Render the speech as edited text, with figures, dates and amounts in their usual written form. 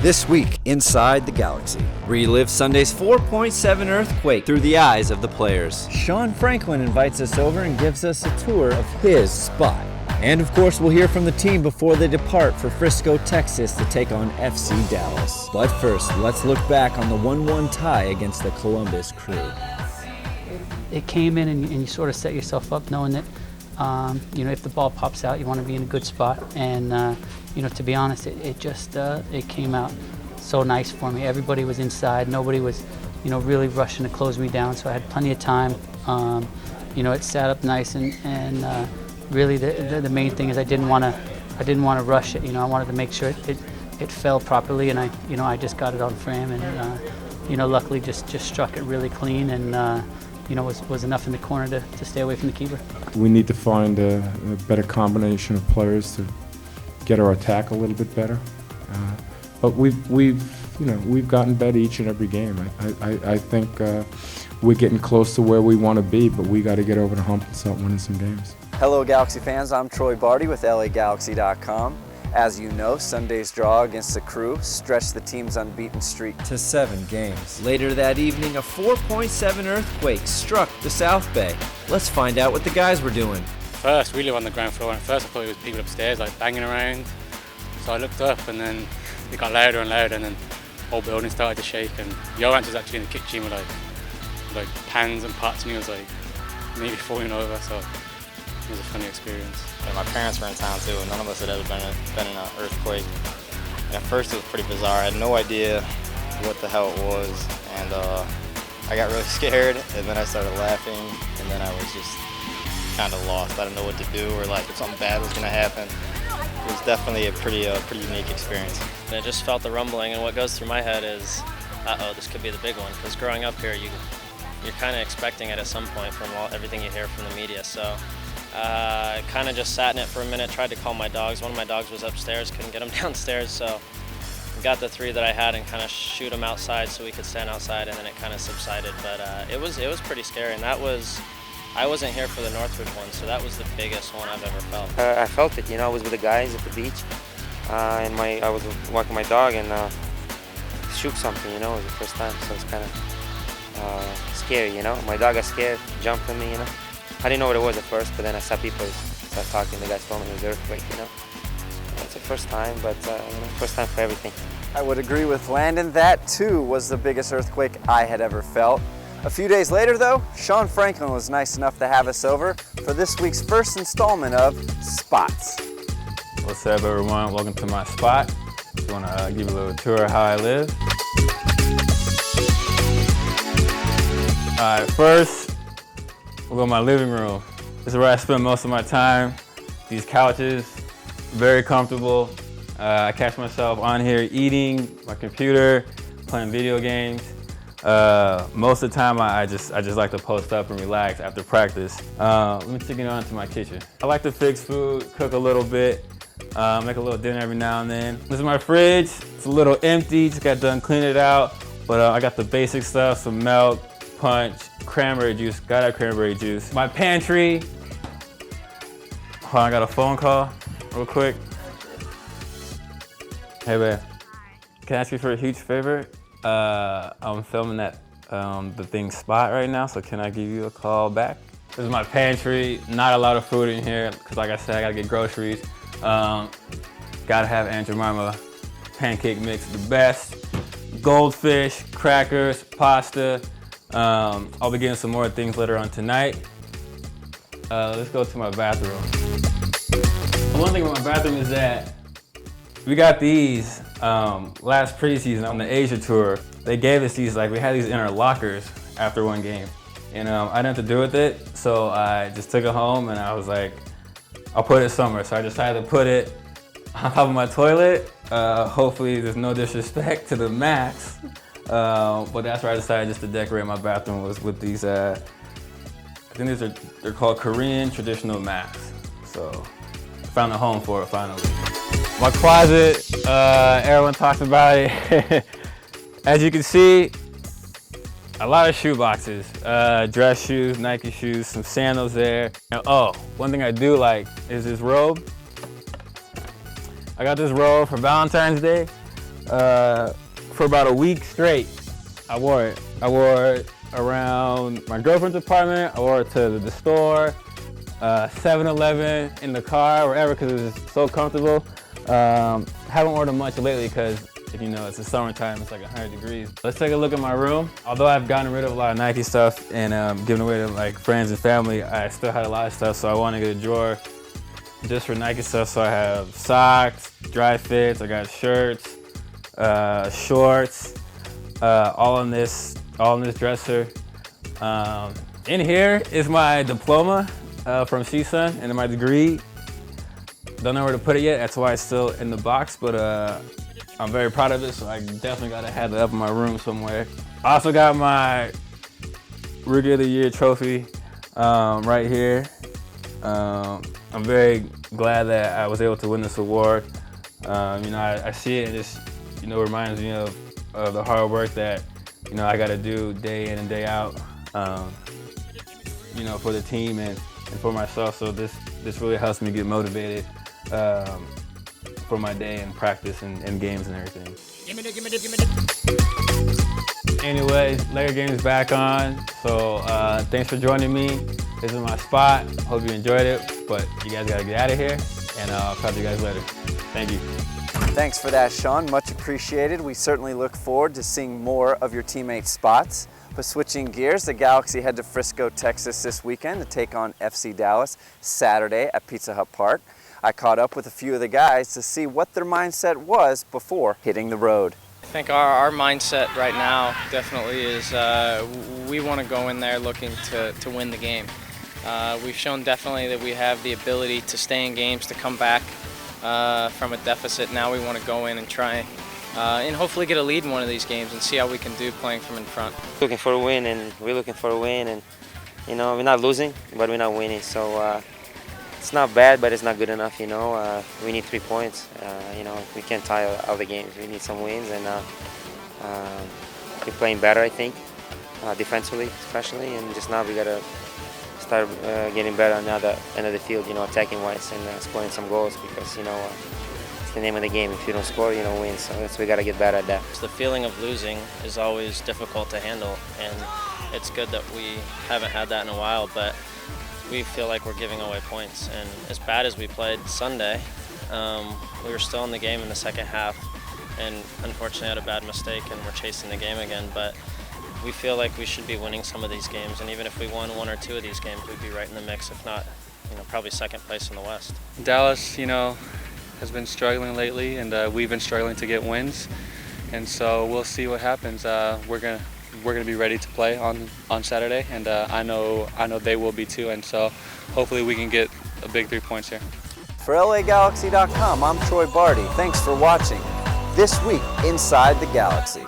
This week, Inside the Galaxy. Relive Sunday's 4.7 earthquake through the eyes of the players. Sean Franklin invites us over and gives us a tour of his spot. And of course, we'll hear from the team before they depart for Frisco, Texas to take on FC Dallas. But first, let's look back on the 1-1 tie against the Columbus Crew. It came in and you sort of set yourself up knowing that, if the ball pops out, you want to be in a good spot. And, to be honest, it came out so nice for me. Everybody was inside. Nobody was, really rushing to close me down. So I had plenty of time. It sat up nice and really the main thing is I didn't want to rush it. I wanted to make sure it fell properly, and I just got it on frame, and luckily just struck it really clean, and was enough in the corner to stay away from the keeper. We need to find a better combination of players to get our attack a little bit better. But we've gotten better each and every game. I think we're getting close to where we want to be, but we got to get over the hump and start winning some games. Hello Galaxy fans, I'm Troy Barty with LAGalaxy.com. As you know, Sunday's draw against the Crew stretched the team's unbeaten streak to 7 games. Later that evening, a 4.7 earthquake struck the South Bay. Let's find out what the guys were doing. First, we live on the ground floor, and at first I thought it was people upstairs like banging around. So I looked up, and then it got louder and louder, and then the whole building started to shake. And Johan was actually in the kitchen with like pans and pots, and he was like maybe falling over. So it was a funny experience. And my parents were in town too, and none of us had ever been in an earthquake. And at first it was pretty bizarre. I had no idea what the hell it was, and I got really scared, and then I started laughing, and then I was just kind of lost. I didn't know what to do, or like if something bad was going to happen. It was definitely a pretty unique experience. And I just felt the rumbling, and what goes through my head is, this could be the big one, because growing up here, you're kind of expecting it at some point from everything you hear from the media. So. I kind of just sat in it for a minute, tried to call my dogs. One of my dogs was upstairs, couldn't get them downstairs, so got the 3 that I had and kind of shoot them outside so we could stand outside, and then it kind of subsided. But it was pretty scary, and I wasn't here for the Northridge one, so that was the biggest one I've ever felt. I felt it, I was with the guys at the beach, and I was walking my dog and shook something, it was the first time, so it's kind of scary, My dog got scared, jumped on me, I didn't know what it was at first, but then I saw people start talking. The guys told me it was an earthquake, It's the first time, but first time for everything. I would agree with Landon. That too was the biggest earthquake I had ever felt. A few days later though, Sean Franklin was nice enough to have us over for this week's first installment of Spots. What's up everyone, welcome to my spot. Just want to give you a little tour of how I live. Alright, first, we'll go to my living room. This is where I spend most of my time. These couches, very comfortable. I catch myself on here eating, my computer, playing video games. Most of the time I just like to post up and relax after practice. Let me take it on to my kitchen. I like to fix food, cook a little bit, make a little dinner every now and then. This is my fridge. It's a little empty, just got done cleaning it out. But I got the basic stuff, some milk, punch, cranberry juice, gotta have cranberry juice. My pantry, hold on, I got a phone call real quick. Hey babe, can I ask you for a huge favor? I'm filming that the thing Spot right now, so can I give you a call back? This is my pantry, not a lot of food in here, because like I said, I gotta get groceries. Gotta have Aunt Jemima pancake mix, the best. Goldfish, crackers, pasta. I'll be getting some more things later on tonight. Let's go to my bathroom. The one thing about my bathroom is that we got these last preseason on the Asia tour. They gave us these, we had these in our lockers after one game. And I didn't have to do with it, so I just took it home and I was like, I'll put it somewhere. So I decided to put it on top of my toilet. Hopefully there's no disrespect to the Max. But that's where I decided just to decorate my bathroom was with these, I think they're called Korean traditional mats. So I found a home for it finally. My closet, everyone talks about it. As you can see, a lot of shoe boxes, dress shoes, Nike shoes, some sandals there. And, one thing I do like is this robe. I got this robe for Valentine's Day. for about a week straight. I wore it. I wore it around my girlfriend's apartment. I wore it to the store, 7-Eleven, in the car, wherever, because it was so comfortable. Haven't worn them much lately because, if you know, it's the summertime, it's like 100 degrees. Let's take a look at my room. Although I've gotten rid of a lot of Nike stuff and given away to like friends and family, I still had a lot of stuff, so I want to get a drawer just for Nike stuff. So I have socks, dry fits, I got shirts, shorts, all in this dresser. In here is my diploma from CSUN and my degree. Don't know where to put it yet, that's why it's still in the box, but I'm very proud of it, so I definitely gotta have it up in my room somewhere. I also got my Rookie of the Year trophy right here. I'm very glad that I was able to win this award. I see it and just, reminds me of the hard work that, I gotta do day in and day out, for the team and for myself. So this really helps me get motivated for my day and practice and games and everything. Anyways, Laker game is back on. So thanks for joining me. This is my spot. Hope you enjoyed it, but you guys gotta get out of here, and I'll talk to you guys later. Thank you. Thanks for that, Sean. Much appreciated. We certainly look forward to seeing more of your teammates' spots. But switching gears, the Galaxy head to Frisco, Texas this weekend to take on FC Dallas Saturday at Pizza Hut Park. I caught up with a few of the guys to see what their mindset was before hitting the road. I think our mindset right now definitely is we want to go in there looking to win the game. We've shown definitely that we have the ability to stay in games, to come back from a deficit. Now we want to go in and try and hopefully get a lead in one of these games and see how we can do playing from in front. Looking for a win, and we're looking for a win, and we're not losing, but we're not winning. So it's not bad, but it's not good enough. We need 3 points. We can't tie all the games. We need some wins, and we're playing better, I think, defensively especially, and just now we gotta start getting better on the other end of the field, attacking wise and scoring some goals, because it's the name of the game. If you don't score, you don't win. So we got to get better at that. The feeling of losing is always difficult to handle, and it's good that we haven't had that in a while, but we feel like we're giving away points. And as bad as we played Sunday, we were still in the game in the second half, and unfortunately had a bad mistake, and we're chasing the game again. But we feel like we should be winning some of these games, and even if we won 1 or 2 of these games, we'd be right in the mix, if not, probably second place in the West. Dallas, has been struggling lately, and we've been struggling to get wins, and so we'll see what happens. We're gonna be ready to play on Saturday, and I know they will be too, and so hopefully we can get a big 3 points here. For LAGalaxy.com, I'm Troy Barty. Thanks for watching This Week Inside the Galaxy.